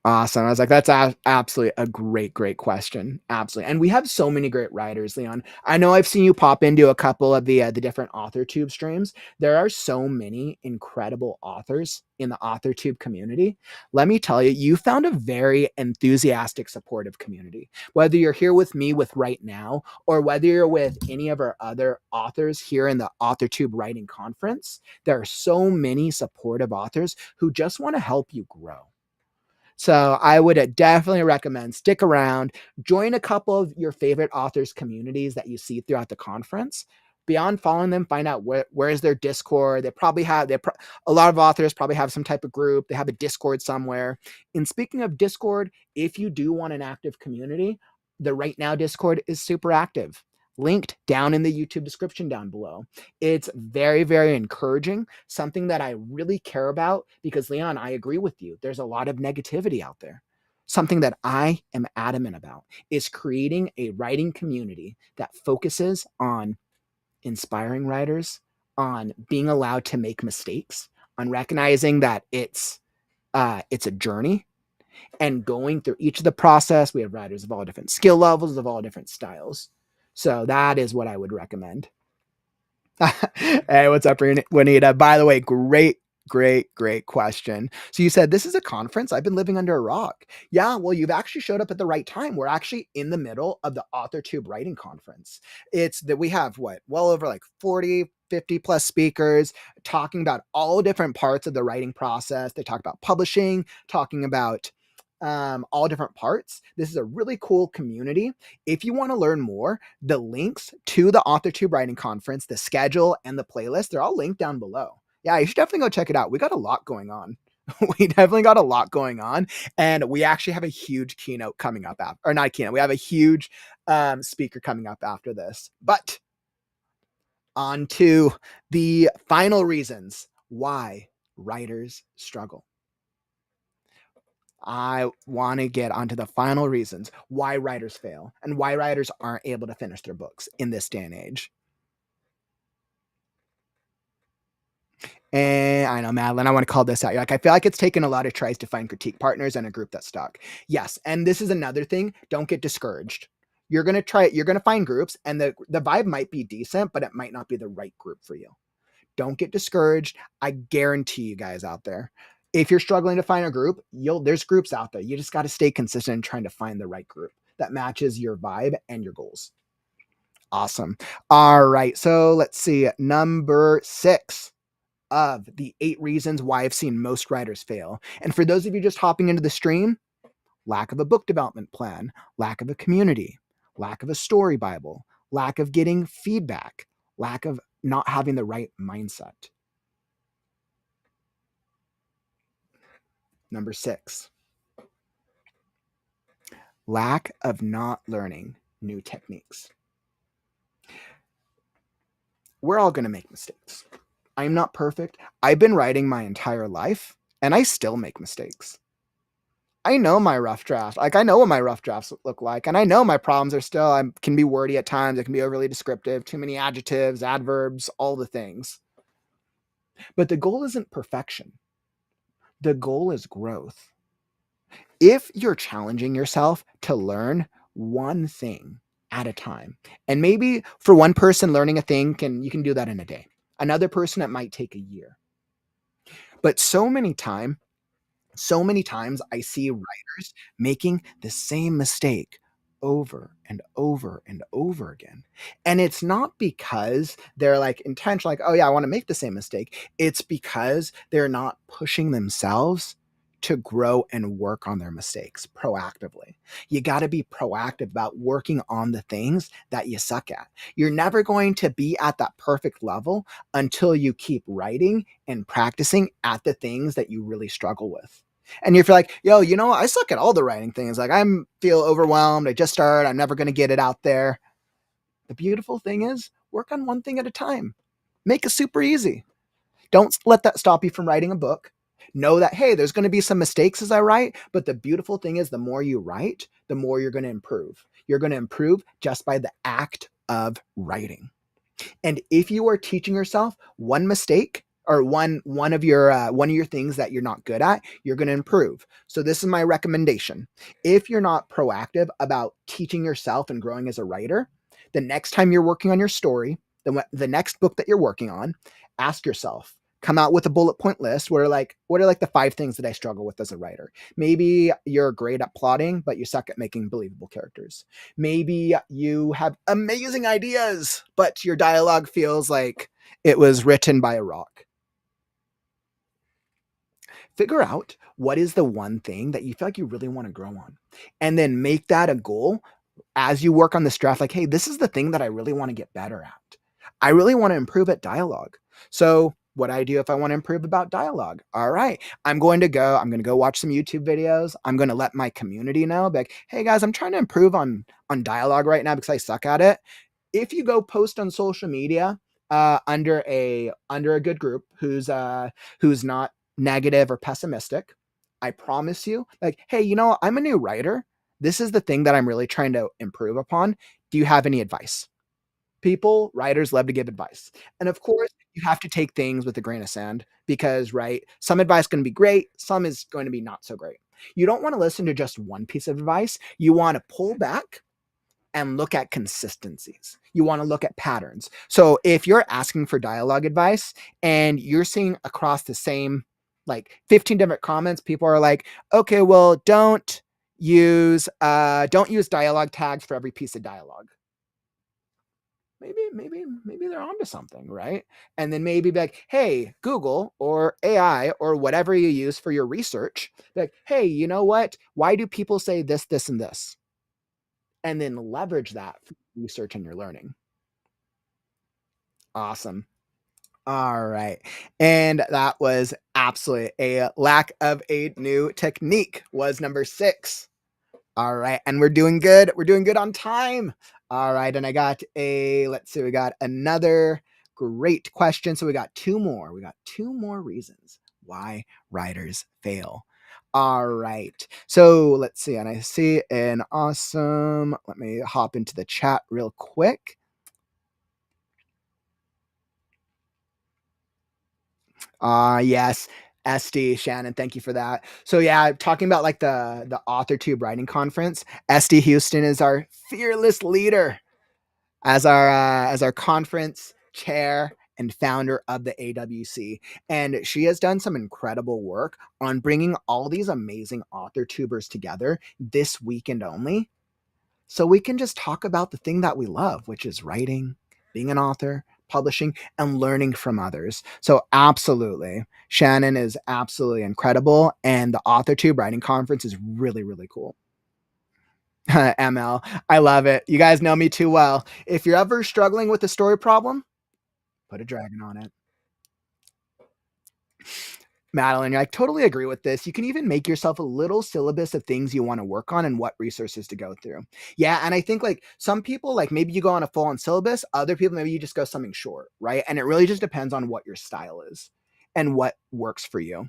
S7: Awesome. I was like, that's absolutely a great question. Absolutely. And we have so many great writers, Leon. I know I've seen you pop into a couple of the different Authortube streams. There are so many incredible authors in the Authortube community. Let me tell you, you found a very enthusiastic, supportive community. Whether you're here with me with Right Now, or whether you're with any of our other authors here in the Authortube Writing Conference, there are so many supportive authors who just want to help you grow. So I would definitely recommend stick around, join a couple of your favorite authors' communities that you see throughout the conference. Beyond following them, find out where is their Discord. They probably have, a lot of authors probably have some type of group. They have a Discord somewhere. And speaking of Discord, if you do want an active community, the Right Now Discord is super active. Linked down in the YouTube description down below. It's very, very encouraging, something that I really care about, because Leon, I agree with you. There's a lot of negativity out there. Something that I am adamant about is creating a writing community that focuses on inspiring writers, on being allowed to make mistakes, on recognizing that it's a journey, and going through each of the process. We have writers of all different skill levels, of all different styles. So that is what I would recommend. Hey, what's up, Juanita? By the way, great Great, great question. So you said this is a conference. I've been living under a rock. Yeah, well, you've actually showed up at the right time. We're actually in the middle of the Authortube writing conference. It's that we have what, well over like 40, 50 plus speakers talking about all different parts of the writing process. They talk about publishing, talking about all different parts. This is a really cool community. If you want to learn more, the links to the Authortube writing conference, the schedule, and the playlist, they're all linked down below. Yeah, you should definitely go check it out. We got a lot going on. We definitely got a lot going on. And we actually have a huge keynote coming up after, or not a keynote, we have a huge speaker coming up after this. But on to the final reasons why writers struggle. I want to get onto the final reasons why writers fail and why writers aren't able to finish their books in this day and age. And I know, Madeline, I want to call this out. You're like, I feel like it's taken a lot of tries to find critique partners and a group that's stuck. Yes. And this is another thing. Don't get discouraged. You're going to try it. You're going to find groups and the vibe might be decent, but it might not be the right group for you. Don't get discouraged. I guarantee you guys out there, if you're struggling to find a group, there's groups out there. You just got to stay consistent in trying to find the right group that matches your vibe and your goals. Awesome. All right. So let's see. Number 6 of the 8 reasons why I've seen most writers fail. And for those of you just hopping into the stream, lack of a book development plan, lack of a community, lack of a story Bible, lack of getting feedback, lack of not having the right mindset. Number 6, lack of not learning new techniques. We're all going to make mistakes. I'm not perfect. I've been writing my entire life and I still make mistakes. I know my rough draft. Like I know what my rough drafts look like. And I know my problems are still, can be wordy at times. It can be overly descriptive, too many adjectives, adverbs, all the things. But the goal isn't perfection. The goal is growth. If you're challenging yourself to learn one thing at a time, and maybe for one person learning a thing, you can do that in a day. Another person, it might take a year. But so many times I see writers making the same mistake over and over and over again. And it's not because they're like intentional, like, oh yeah, I want to make the same mistake. It's because they're not pushing themselves to grow and work on their mistakes proactively. You got to be proactive about working on the things that you suck at. You're never going to be at that perfect level until you keep writing and practicing at the things that you really struggle with. And if you're like, yo, I suck at all the writing things. Like feel overwhelmed. I just started. I'm never going to get it out there. The beautiful thing is work on one thing at a time. Make it super easy. Don't let that stop you from writing a book. Know that, hey, there's going to be some mistakes as I write, but the beautiful thing is the more you write, the more you're going to improve. You're going to improve just by the act of writing. And if you are teaching yourself one mistake or one of your things that you're not good at, you're going to improve. So this is my recommendation. If you're not proactive about teaching yourself and growing as a writer, the next time you're working on your story, the next book that you're working on, ask yourself, come out with a bullet point list where what are the 5 things that I struggle with as a writer? Maybe you're great at plotting, but you suck at making believable characters. Maybe you have amazing ideas, but your dialogue feels like it was written by a rock. Figure out what is the one thing that you feel like you really want to grow on, and then make that a goal as you work on this draft. Like, hey, this is the thing that I really want to get better at. I really want to improve at dialogue. So what I do if I want to improve about dialogue? All right, I'm going to go watch some YouTube videos. I'm going to let my community know, like, hey guys, I'm trying to improve on dialogue right now because I suck at it. If you go post on social media under a good group who's not negative or pessimistic, I promise you, like, hey, I'm a new writer. This is the thing that I'm really trying to improve upon. Do you have any advice? Writers love to give advice. And of course, you have to take things with a grain of sand because, right, some advice is going to be great, some is going to be not so great. You don't want to listen to just one piece of advice. You want to pull back and look at consistencies. You want to look at patterns. So if you're asking for dialogue advice and you're seeing across the same like 15 different comments, people are like, okay, well, don't use dialogue tags for every piece of dialogue. Maybe they're onto something, right? And then maybe be like, hey, Google or AI or whatever you use for your research, like, hey, you know what? Why do people say this, this, and this? And then leverage that for research and your learning. Awesome. All right. And that was absolutely a lack of a new technique was number 6. All right. And we're doing good. We're doing good on time. All right. And I got let's see, we got another great question. So we got 2 more. We got 2 more reasons why writers fail. All right. So let's see. And I see an awesome, let me hop into the chat real quick. Yes. SD Shannon, thank you for that. So yeah, talking about like the Authortube writing conference, SD Houston is our fearless leader as our conference chair and founder of the AWC, and she has done some incredible work on bringing all these amazing author tubers together this weekend only, so we can just talk about the thing that we love, which is writing, being an author, publishing, and learning from others. So absolutely, Shannon is absolutely incredible, and the Authortube writing conference is really, really cool. ML, I love it. You guys know me too well. If you're ever struggling with a story problem, put a dragon on it. Madeline, I totally agree with this. You can even make yourself a little syllabus of things you want to work on and what resources to go through. Yeah, and I think like some people, like maybe you go on a full-on syllabus, other people, maybe you just go something short, right? And it really just depends on what your style is and what works for you.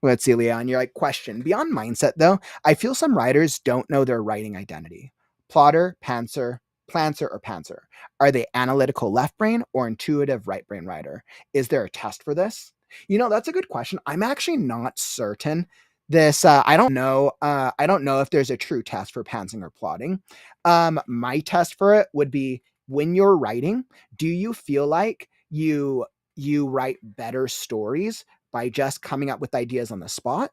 S7: Let's see, Leon, you're like, question. Beyond mindset, though, I feel some writers don't know their writing identity. Plotter, pantser, planter, or pantser. Are they analytical left brain or intuitive right brain writer? Is there a test for this? You know, that's a good question. I'm actually not certain. I don't know. I don't know if there's a true test for pantsing or plotting. My test for it would be when you're writing, do you feel like you write better stories by just coming up with ideas on the spot?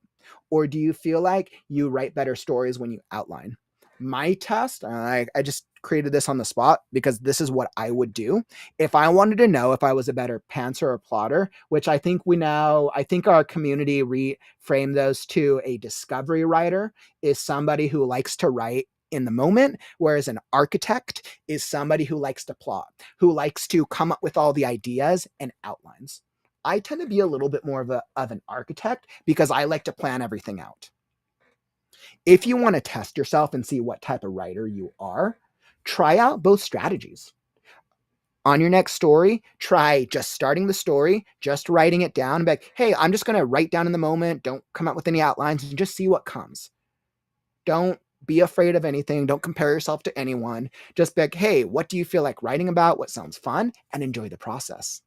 S7: Or do you feel like you write better stories when you outline? My test, I just created this on the spot because this is what I would do. If I wanted to know if I was a better pantser or plotter, which I think I think our community reframed those to a discovery writer is somebody who likes to write in the moment, whereas an architect is somebody who likes to plot, who likes to come up with all the ideas and outlines. I tend to be a little bit more of an architect because I like to plan everything out. If you want to test yourself and see what type of writer you are, try out both strategies. On your next story, try just starting the story, just writing it down, and be like, hey, I'm just going to write down in the moment. Don't come up with any outlines and just see what comes. Don't be afraid of anything. Don't compare yourself to anyone. Just be like, hey, what do you feel like writing about? What sounds fun? And enjoy the process.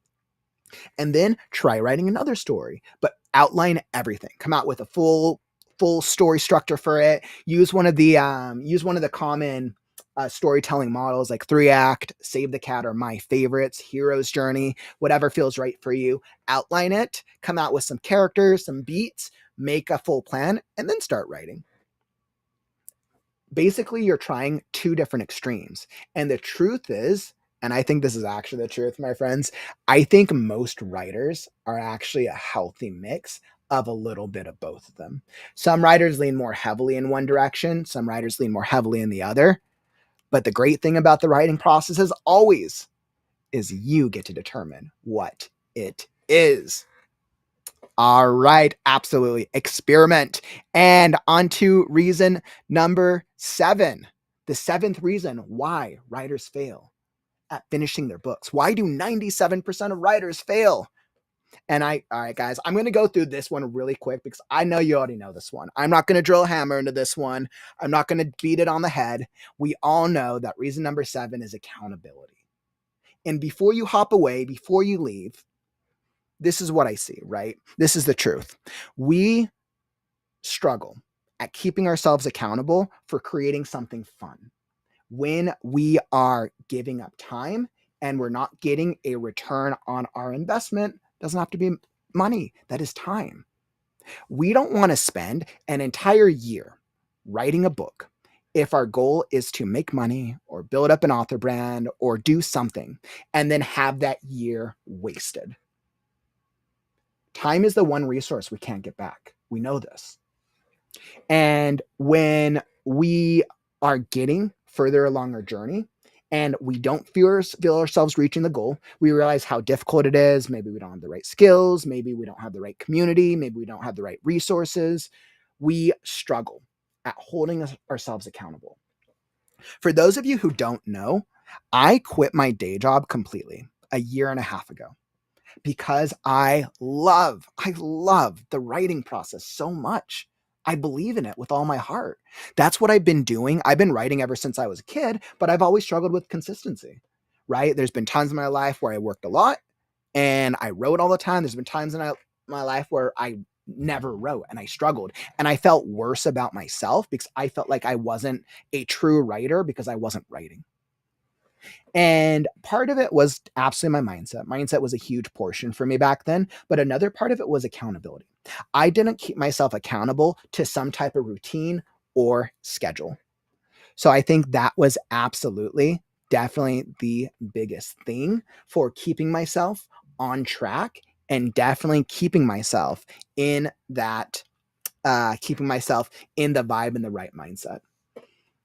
S7: And then try writing another story, but outline everything. Come out with a full story structure for it. Use one of the common storytelling models like 3-act, Save the Cat are my favorites, Hero's Journey, whatever feels right for you. Outline it, come out with some characters, some beats, make a full plan, and then start writing. Basically, you're trying 2 different extremes. And the truth is, and I think this is actually the truth, my friends, I think most writers are actually a healthy mix of a little bit of both of them. Some writers lean more heavily in one direction, some writers lean more heavily in the other. But the great thing about the writing process is you get to determine what it is. All right, absolutely. Experiment. And on to reason number 7. The 7th reason why writers fail at finishing their books. Why do 97% of writers fail? And all right, guys, I'm going to go through this one really quick because I know you already know this one. I'm not going to drill a hammer into this one. I'm not going to beat it on the head. We all know that reason number 7 is accountability. And before you hop away, before you leave, this is what I see, right? This is the truth. We struggle at keeping ourselves accountable for creating something fun. when we are giving up time and we're not getting a return on our investment, doesn't have to be money, that is time. We don't want to spend an entire year writing a book if our goal is to make money or build up an author brand or do something and then have that year wasted. Time is the one resource we can't get back. We know this. And when we are getting further along our journey and we don't feel ourselves reaching the goal, we realize how difficult it is. Maybe we don't have the right skills. Maybe we don't have the right community. Maybe we don't have the right resources. We struggle at holding ourselves accountable. For those of you who don't know, I quit my day job completely a year and a half ago because I love the writing process so much. I believe in it with all my heart. That's what I've been doing. I've been writing ever since I was a kid, but I've always struggled with consistency, right? There's been times in my life where I worked a lot and I wrote all the time. There's been times in my life where I never wrote and I struggled and I felt worse about myself because I felt like I wasn't a true writer because I wasn't writing. And part of it was absolutely my mindset. Mindset was a huge portion for me back then, but another part of it was accountability. I didn't keep myself accountable to some type of routine or schedule. So I think that was absolutely, definitely the biggest thing for keeping myself on track and definitely keeping myself in that, keeping myself in the vibe and the right mindset.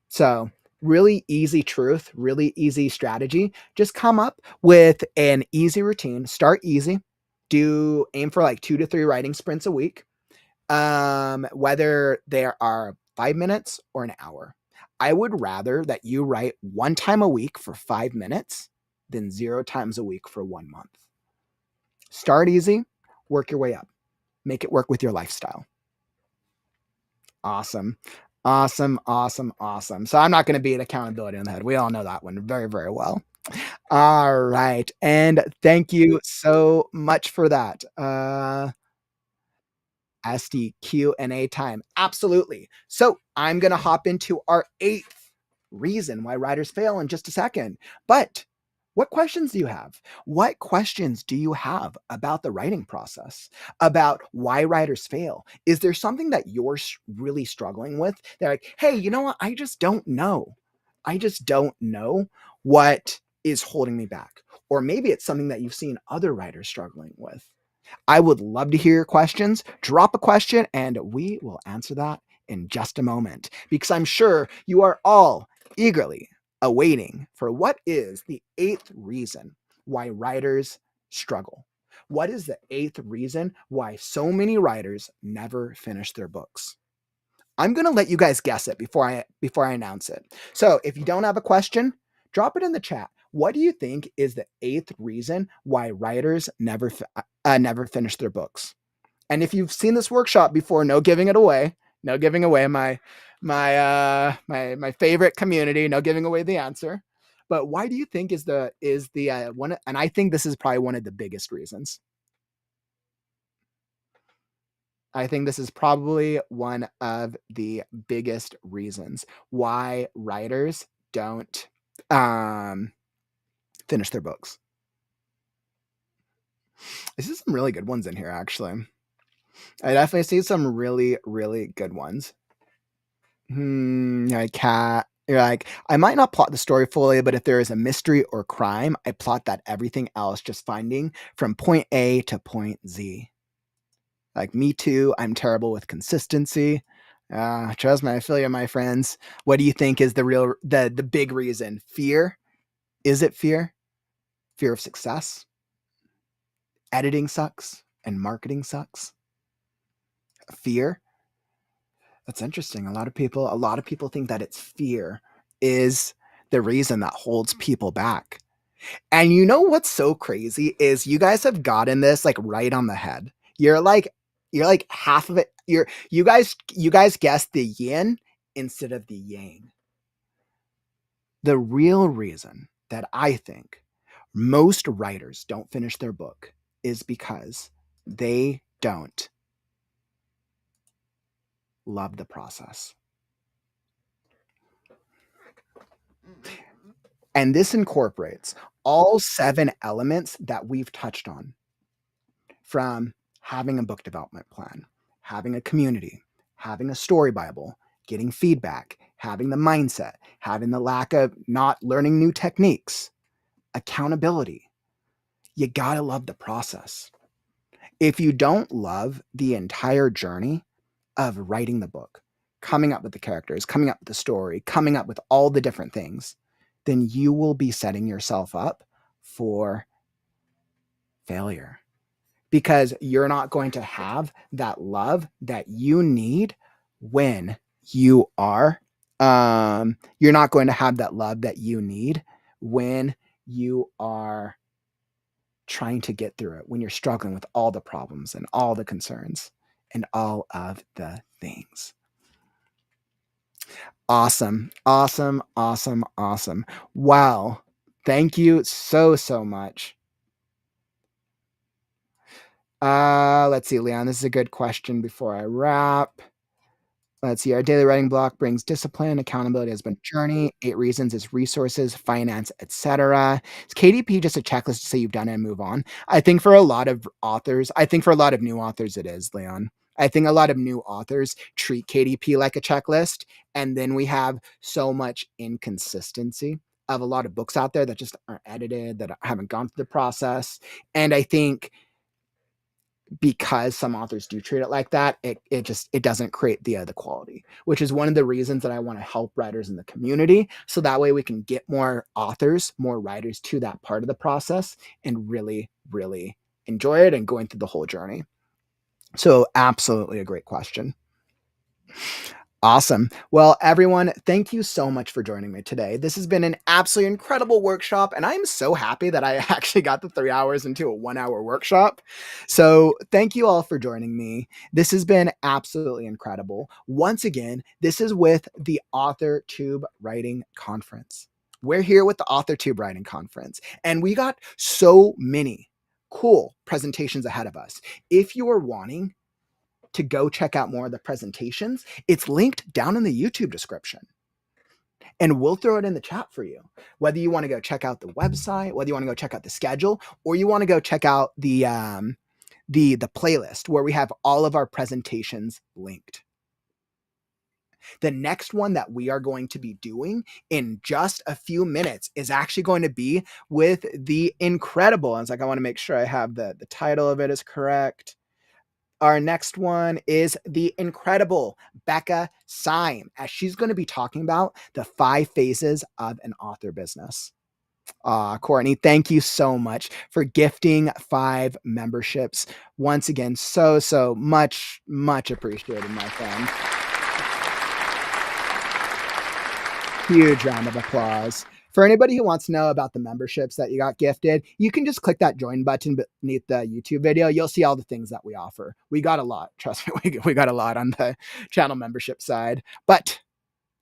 S7: So really easy truth, really easy strategy. Just come up with an easy routine. Start easy. Aim for like 2 to 3 writing sprints a week. Whether there are 5 minutes or an hour. I would rather that you write 1 time a week for 5 minutes than 0 times a week for 1 month. Start easy, work your way up. Make it work with your lifestyle. Awesome. Awesome. So I'm not going to beat accountability on the head. We all know that one very, very well. All right. And thank you so much for that. SD Q&A time. Absolutely. So I'm going to hop into our 8th reason why writers fail in just a second. But what questions do you have? What questions do you have about the writing process? About why writers fail? Is there something that you're really struggling with? They're like, hey, you know what? I just don't know. I just don't know what is holding me back. Or maybe it's something that you've seen other writers struggling with. I would love to hear your questions. Drop a question and we will answer that in just a moment because I'm sure you are all eagerly awaiting for what is the 8th reason why writers struggle. What is the 8th reason why so many writers never finish their books? I'm going to let you guys guess it before I announce it. So if you don't have a question, drop it in the chat. What do you think is the 8th reason why writers never finish their books? And if you've seen this workshop before, no giving it away. No giving away my favorite community. No giving away the answer. But why do you think is the one? And I think this is probably one of the biggest reasons. I think this is probably one of the biggest reasons why writers don't finish their books. I see some really good ones in here, actually. I definitely see some really, really good ones. You're like, I might not plot the story fully, but if there is a mystery or crime, I plot that everything else just finding from point A to point Z. Like, me too. I'm terrible with consistency. Trust me, I feel you, my friends. What do you think is the big reason? Fear? Is it fear? Fear of success? Editing sucks and marketing sucks? Fear? That's interesting. A lot of people think that it's fear is the reason that holds people back. And you know what's so crazy is you guys have gotten this like right on the head. You're like half of it. You guys guessed the yin instead of the yang. The real reason that I think most writers don't finish their book is because they don't love the process. And this incorporates all 7 elements that we've touched on, from having a book development plan, having a community, having a story Bible, getting feedback, having the mindset, having the lack of not learning new techniques, accountability. You gotta love the process. If you don't love the entire journey of writing the book, coming up with the characters, coming up with the story, coming up with all the different things, then you will be setting yourself up for failure, because you're not going to have that love that you need when you are you're not going to have that love that you need when you are trying to get through it, when you're struggling with all the problems and all the concerns and all of the things. Awesome. Wow. Thank you so much. Let's see, Leon, this is a good question before I wrap. Let's see. Our daily writing block brings discipline. Accountability has been a journey. 8 reasons is resources, finance, etc. Is KDP just a checklist to say you've done it and move on? I think for a lot of authors, I think for a lot of new authors, it is, Leon. I think a lot of new authors treat KDP like a checklist, and then we have so much inconsistency of a lot of books out there that just aren't edited, that haven't gone through the process. And I think because some authors do treat it like that, it doesn't create the quality, which is one of the reasons that I want to help writers in the community, so that way we can get more authors, more writers to that part of the process and really enjoy it and going through the whole journey. So absolutely a great question. Awesome. Well, everyone, thank you so much for joining me today. This has been an absolutely incredible workshop, and I'm so happy that I actually got the 3 hours into a 1-hour workshop. So thank you all for joining me. This has been absolutely incredible. Once again, this is with the Authortube Writing Conference. We're here with the Authortube Writing Conference, and we got so many cool presentations ahead of us. If you are wanting to go check out more of the presentations, it's linked down in the YouTube description. And we'll throw it in the chat for you. Whether you want to go check out the website, whether you want to go check out the schedule, or you want to go check out the playlist where we have all of our presentations linked. The next one that we are going to be doing in just a few minutes is actually going to be with the incredible, I was like, I want to make sure I have the title of it is correct. Our next one is the incredible Becca Syme, as she's going to be talking about the 5 phases of an author business. Courtney, thank you so much for gifting 5 memberships. Once again, so much appreciated, my friend. Huge round of applause. For anybody who wants to know about the memberships that you got gifted, you can just click that join button beneath the YouTube video. You'll see all the things that we offer. We got a lot. Trust me, we got a lot on the channel membership side. But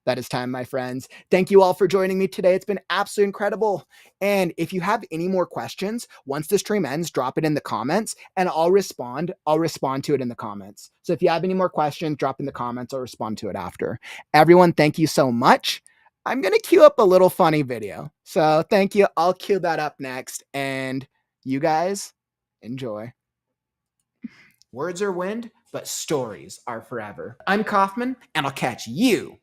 S7: that is time, my friends. Thank you all for joining me today. It's been absolutely incredible. And if you have any more questions, once the stream ends, drop it in the comments and I'll respond. I'll respond to it in the comments. So if you have any more questions, drop in the comments. I'll respond to it after. Everyone, thank you so much. I'm going to queue up a little funny video. So thank you. I'll queue that up next. And you guys enjoy. Words are wind, but stories are forever. I'm Kauffman, and I'll catch you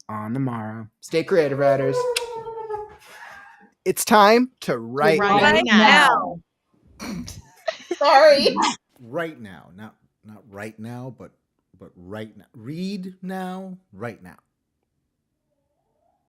S7: on the morrow. Stay creative, writers. It's time to write
S2: now.
S1: Sorry.
S3: Right now, not right now, but right now. Read now, right now.